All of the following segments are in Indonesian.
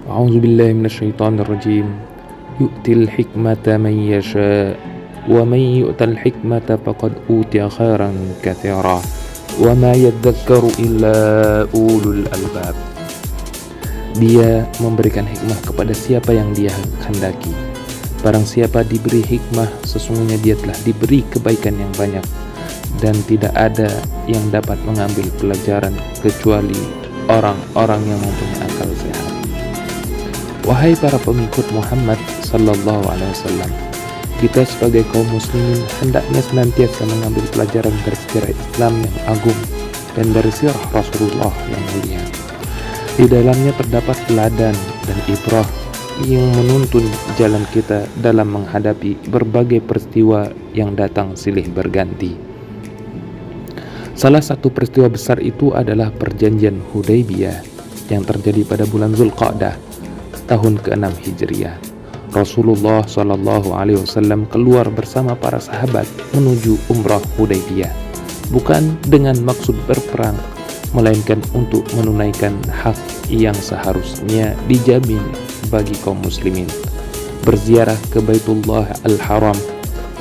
أعوذ بالله من الشيطان الرجيم يؤتي الحكمة من يشاء ومن يؤت الحكمة فقد أوتي خيرا كثيرا وما يذكر إلا أولو الألباب. Dia memberikan hikmah kepada siapa yang dia kehendaki. Barang siapa diberi hikmah, sesungguhnya dia telah diberi kebaikan yang banyak, dan tidak ada yang dapat mengambil pelajaran kecuali orang-orang yang mempunyai akal sehat. Wahai para pengikut Muhammad sallallahu alaihi wasallam, kita sebagai kaum muslimin hendaknya senantiasa mengambil pelajaran dari sejarah Islam yang agung dan dari sirah Rasulullah yang mulia. Di dalamnya terdapat teladan dan ibrah yang menuntun jalan kita dalam menghadapi berbagai peristiwa yang datang silih berganti. Salah satu peristiwa besar itu adalah perjanjian Hudaybiyah yang terjadi pada bulan Zulqa'dah tahun ke-6 Hijriah. Rasulullah Shallallahu Alaihi Wasallam keluar bersama para sahabat menuju umrah Hudaybiyah, bukan dengan maksud berperang, melainkan untuk menunaikan hak yang seharusnya dijamin bagi kaum muslimin, berziarah ke Baitullah Al-Haram,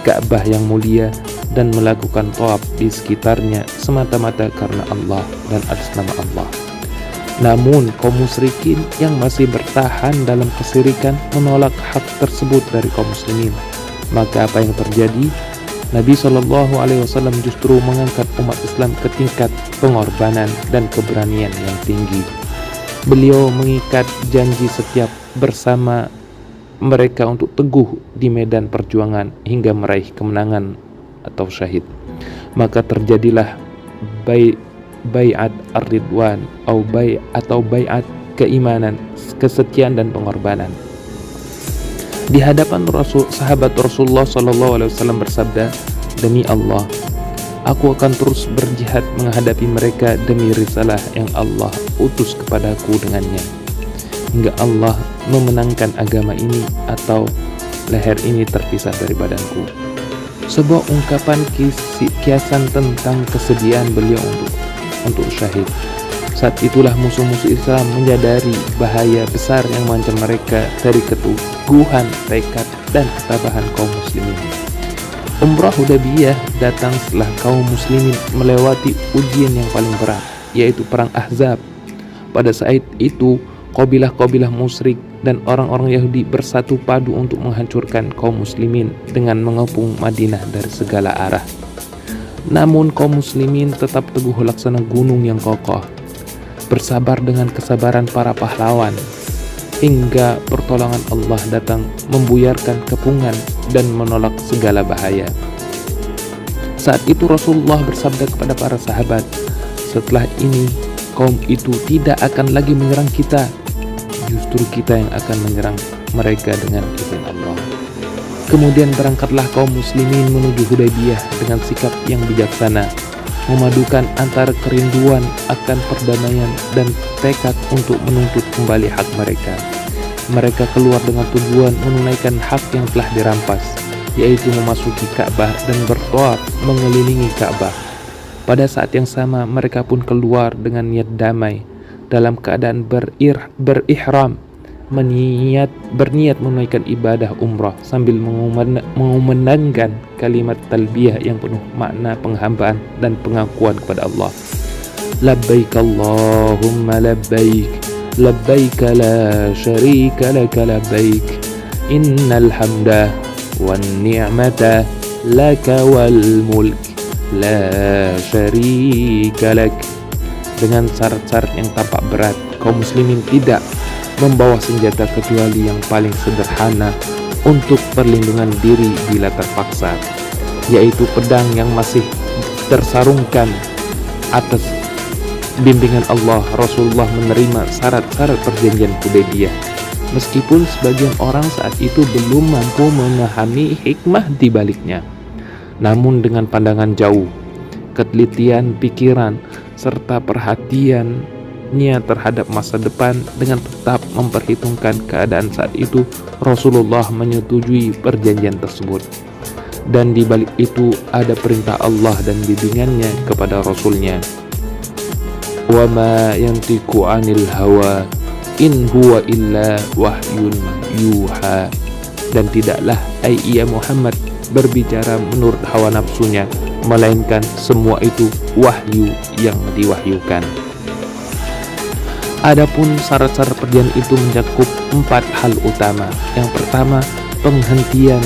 Ka'bah yang mulia, dan melakukan tawaf di sekitarnya semata-mata karena Allah dan atas nama Allah. Namun kaum musyrikin yang masih bertahan dalam kesyirikan menolak hak tersebut dari kaum muslimin. Maka apa yang terjadi? Nabi Shallallahu Alaihi Wasallam justru mengangkat umat Islam ke tingkat pengorbanan dan keberanian yang tinggi. Beliau mengikat janji setiap bersama mereka untuk teguh di medan perjuangan hingga meraih kemenangan atau syahid. Maka terjadilah Bai'at Ar-Ridwan atau Bai'at keimanan, kesetiaan dan pengorbanan. Di hadapan sahabat Rasulullah SAW bersabda, "Demi Allah, aku akan terus berjihad menghadapi mereka demi risalah yang Allah utus kepadaku dengannya, hingga Allah memenangkan agama ini atau leher ini terpisah dari badanku." Sebuah ungkapan kiasan tentang kesediaan beliau untuk syahid. Saat itulah musuh-musuh Islam menyadari bahaya besar yang mengancam mereka dari keteguhan tekad dan ketabahan kaum muslimin. Umrah Hudaybiyah datang setelah kaum muslimin melewati ujian yang paling berat, yaitu perang Ahzab. Pada saat itu, kabilah-kabilah musyrik dan orang-orang Yahudi bersatu padu untuk menghancurkan kaum muslimin dengan mengepung Madinah dari segala arah. Namun kaum muslimin tetap teguh laksana gunung yang kokoh, bersabar dengan kesabaran para pahlawan, hingga pertolongan Allah datang membuyarkan kepungan dan menolak segala bahaya. Saat itu Rasulullah bersabda kepada para sahabat, "Setelah ini kaum itu tidak akan lagi menyerang kita, justru kita yang akan menyerang mereka dengan izin Allah." Kemudian berangkatlah kaum muslimin menuju Hudaybiyah dengan sikap yang bijaksana, memadukan antara kerinduan akan perdamaian dan tekad untuk menuntut kembali hak mereka. Mereka keluar dengan tujuan menunaikan hak yang telah dirampas, yaitu memasuki Ka'bah dan bertawaf mengelilingi Ka'bah. Pada saat yang sama mereka pun keluar dengan niat damai, dalam keadaan berihram, berniat menunaikan ibadah umrah sambil mengumandangkan kalimat talbiyah yang penuh makna penghambaan dan pengakuan kepada Allah. Labbaik Allahumma labbaik, labbaik la syarika laka labbaik, innal hamda wan ni'mata laka wal mulk la syarika lak. Dengan syarat-syarat yang tampak berat, kaum muslimin tidak membawa senjata kecuali yang paling sederhana untuk perlindungan diri bila terpaksa, yaitu pedang yang masih tersarungkan. Atas bimbingan Allah, Rasulullah menerima syarat-syarat perjanjian Hudaybiyah, meskipun sebagian orang saat itu belum mampu memahami hikmah di baliknya. Namun dengan pandangan jauh, ketelitian pikiran, serta perhatiannya terhadap masa depan, dengan tetap memperhitungkan keadaan saat itu, Rasulullah menyetujui perjanjian tersebut. Dan di balik itu ada perintah Allah dan bimbingannya kepada Rasulnya. "Wa ma yantiqu 'anil hawa in huwa illa wahyun yuha, dan tidaklah ia Muhammad berbicara menurut hawa nafsunya, melainkan semua itu wahyu yang diwahyukan. Adapun syarat-syarat perjanjian itu mencakup 4 hal utama. Yang pertama, penghentian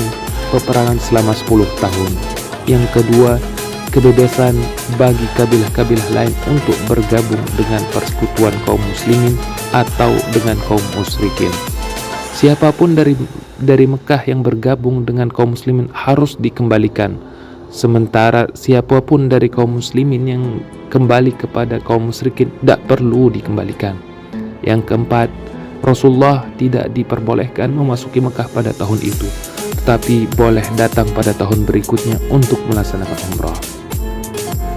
peperangan selama 10 tahun. Yang kedua, kebebasan bagi kabilah-kabilah lain untuk bergabung dengan persekutuan kaum muslimin atau dengan kaum musyrikin. Siapapun dari Mekah yang bergabung dengan kaum muslimin harus dikembalikan, sementara siapapun dari kaum muslimin yang kembali kepada kaum musyrikin tidak perlu dikembalikan. Yang keempat, Rasulullah tidak diperbolehkan memasuki Mekah pada tahun itu, tetapi boleh datang pada tahun berikutnya untuk melaksanakan umrah.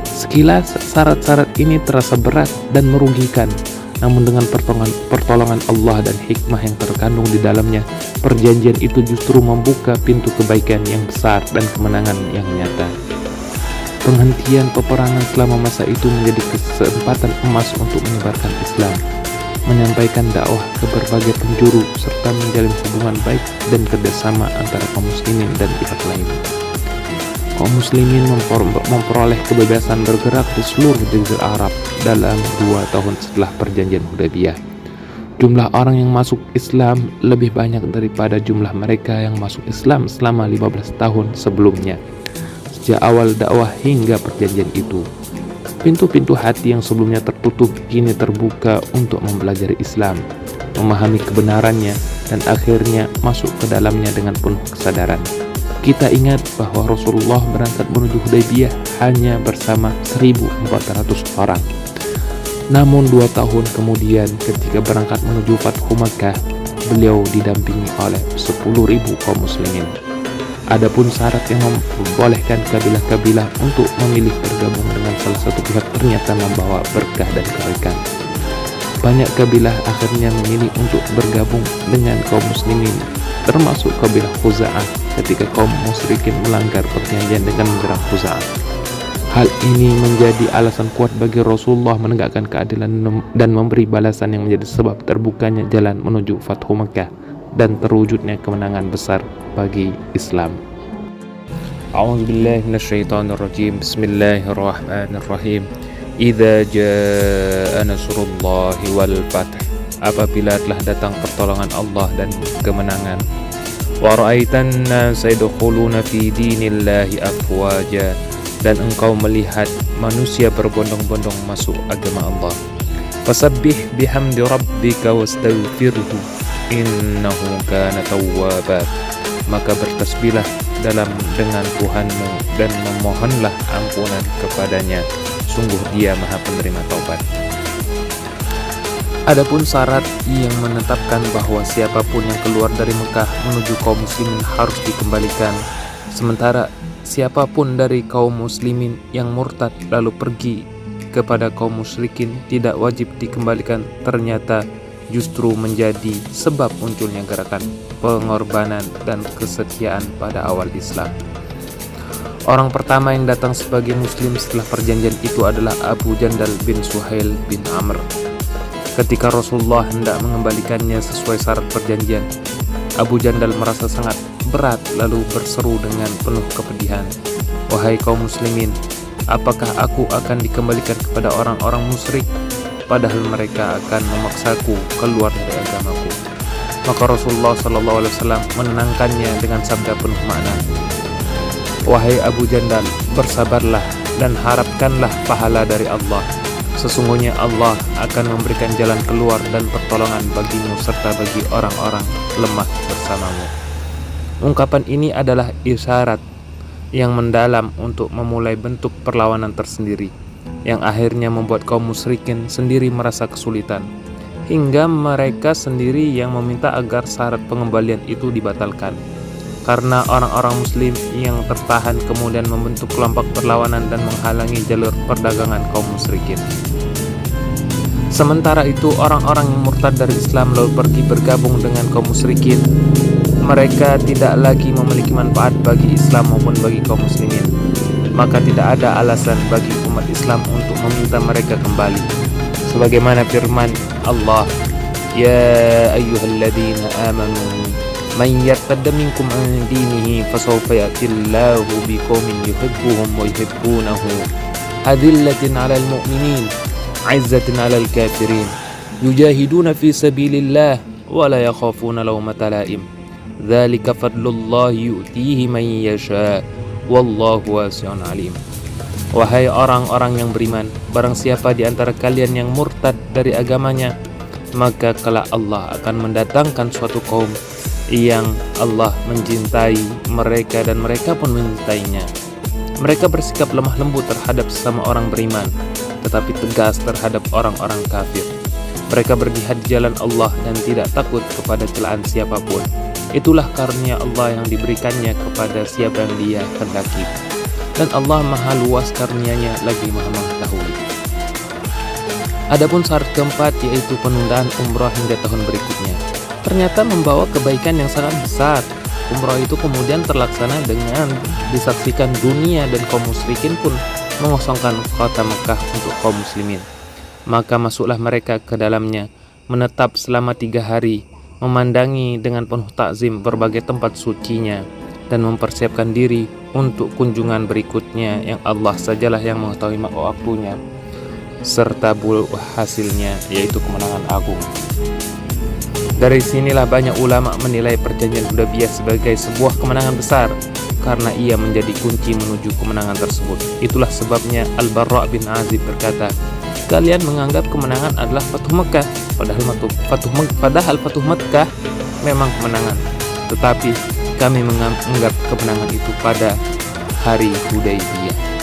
Sekilas syarat-syarat ini terasa berat dan merugikan, namun dengan pertolongan Allah dan hikmah yang terkandung di dalamnya, perjanjian itu justru membuka pintu kebaikan yang besar dan kemenangan yang nyata. Penghentian peperangan selama masa itu menjadi kesempatan emas untuk menyebarkan Islam, menyampaikan dakwah ke berbagai penjuru, serta menjalin hubungan baik dan kerjasama antara kaum muslimin dan pihak lain. Kaum muslimin memperoleh kebebasan bergerak di seluruh jazirah Arab dalam 2 tahun setelah perjanjian Hudaybiyah. Jumlah orang yang masuk Islam lebih banyak daripada jumlah mereka yang masuk Islam selama 15 tahun sebelumnya. Sejak awal dakwah hingga perjanjian itu, pintu-pintu hati yang sebelumnya tertutup kini terbuka untuk mempelajari Islam, memahami kebenarannya, dan akhirnya masuk ke dalamnya dengan penuh kesadaran. Kita ingat bahwa Rasulullah berangkat menuju Hudaybiyah hanya bersama 1.400 orang. Namun 2 tahun kemudian ketika berangkat menuju Fathu Makkah, beliau didampingi oleh 10.000 kaum muslimin. Adapun syarat yang membolehkan kabilah-kabilah untuk memilih bergabung dengan salah satu pihak ternyata membawa berkah dan kebaikan. Banyak kabilah akhirnya memilih untuk bergabung dengan kaum muslimin, termasuk kabilah Khuza'ah ketika kaum musyrikin melanggar perjanjian dengan menyerang Khuza'ah. Hal ini menjadi alasan kuat bagi Rasulullah menegakkan keadilan dan memberi balasan yang menjadi sebab terbukanya jalan menuju Fathu Makkah dan terwujudnya kemenangan besar bagi Islam. A'udzubillahi minasyaitonirrajim. Bismillahirrahmanirrahim. Idza jaa nasrullahi wal fath. Apabila telah datang pertolongan Allah dan kemenangan. Wa ra'aitan nasa yadkhuluna fi dinillahi afwaja, dan engkau melihat manusia berbondong-bondong masuk agama Allah. Fasabbih bihamdi rabbika wastaghfirhu innahu kana tawwaba. Maka bertasbihlah dengan Tuhanmu dan memohonlah ampunan kepadanya, sungguh Dia Maha Penerima taubat. Adapun syarat yang menetapkan bahwa siapapun yang keluar dari Mekah menuju kaum muslimin harus dikembalikan, sementara siapapun dari kaum muslimin yang murtad lalu pergi kepada kaum musyrikin tidak wajib dikembalikan, ternyata justru menjadi sebab munculnya gerakan pengorbanan dan kesetiaan pada awal Islam. Orang pertama yang datang sebagai muslim setelah perjanjian itu adalah Abu Jandal bin Suhail bin Amr. Ketika Rasulullah hendak mengembalikannya sesuai syarat perjanjian, Abu Jandal merasa sangat berat lalu berseru dengan penuh kepedihan, "Wahai kaum muslimin, apakah aku akan dikembalikan kepada orang-orang musyrik, padahal mereka akan memaksaku keluar dari agamaku?" Maka Rasulullah SAW menenangkannya dengan sabda penuh makna, "Wahai Abu Jandal, bersabarlah dan harapkanlah pahala dari Allah. Sesungguhnya Allah akan memberikan jalan keluar dan pertolongan bagimu serta bagi orang-orang lemah bersamamu." Ungkapan ini adalah isyarat yang mendalam untuk memulai bentuk perlawanan tersendiri, yang akhirnya membuat kaum musyrikin sendiri merasa kesulitan, hingga mereka sendiri yang meminta agar syarat pengembalian itu dibatalkan. Karena orang-orang muslim yang tertahan kemudian membentuk kelompok perlawanan dan menghalangi jalur perdagangan kaum musyrikin. Sementara itu orang-orang yang murtad dari Islam lalu pergi bergabung dengan kaum musyrikin, mereka tidak lagi memiliki manfaat bagi Islam maupun bagi kaum muslimin. Maka tidak ada alasan bagi umat Islam untuk meminta mereka kembali. Sebagaimana firman Allah, Ya ayyuhalladzina amanu man yartadda minkum an dinihi fasawfa ya'tillahu biqaumin yuhibbuhum wa yuhibbunahu adillatin 'alal mu'minin 'izzatin 'alal kafirin yujahiduna fi sabilillah wa la yakhafuna lawmata la'im dzalika fadlullahi yu'tihi man yasha wallahu wasi'un 'alim. Wahai orang-orang yang beriman, barang siapa di antara kalian yang murtad dari agamanya, maka kelak Allah akan mendatangkan suatu kaum yang Allah mencintai mereka dan mereka pun mencintainya. Mereka bersikap lemah lembut terhadap sesama orang beriman, tetapi tegas terhadap orang-orang kafir. Mereka berjihad di jalan Allah dan tidak takut kepada celaan siapapun. Itulah karunia Allah yang diberikannya kepada siapa yang Dia kehendaki. Dan Allah maha luas karunia-Nya lagi maha mengetahui. Adapun syarat keempat, yaitu penundaan umrah hingga tahun berikutnya, ternyata membawa kebaikan yang sangat besar. Umrah itu kemudian terlaksana dengan disaksikan dunia dan kaum musyrikin pun mengosongkan kota Mekah untuk kaum muslimin. Maka masuklah mereka ke dalamnya, menetap selama 3 hari, memandangi dengan penuh takzim berbagai tempat sucinya, dan mempersiapkan diri untuk kunjungan berikutnya yang Allah sajalah yang mengetahui waktunya serta hasilnya, yaitu kemenangan agung. Dari sinilah banyak ulama menilai perjanjian Hudaybiyah sebagai sebuah kemenangan besar karena ia menjadi kunci menuju kemenangan tersebut. Itulah sebabnya Al-Barra' bin Azib berkata, kalian menganggap kemenangan adalah Fatuh Mekah, padahal Fatuh Mekah memang kemenangan, tetapi kami menganggap kemenangan itu pada hari Hudaybiyah.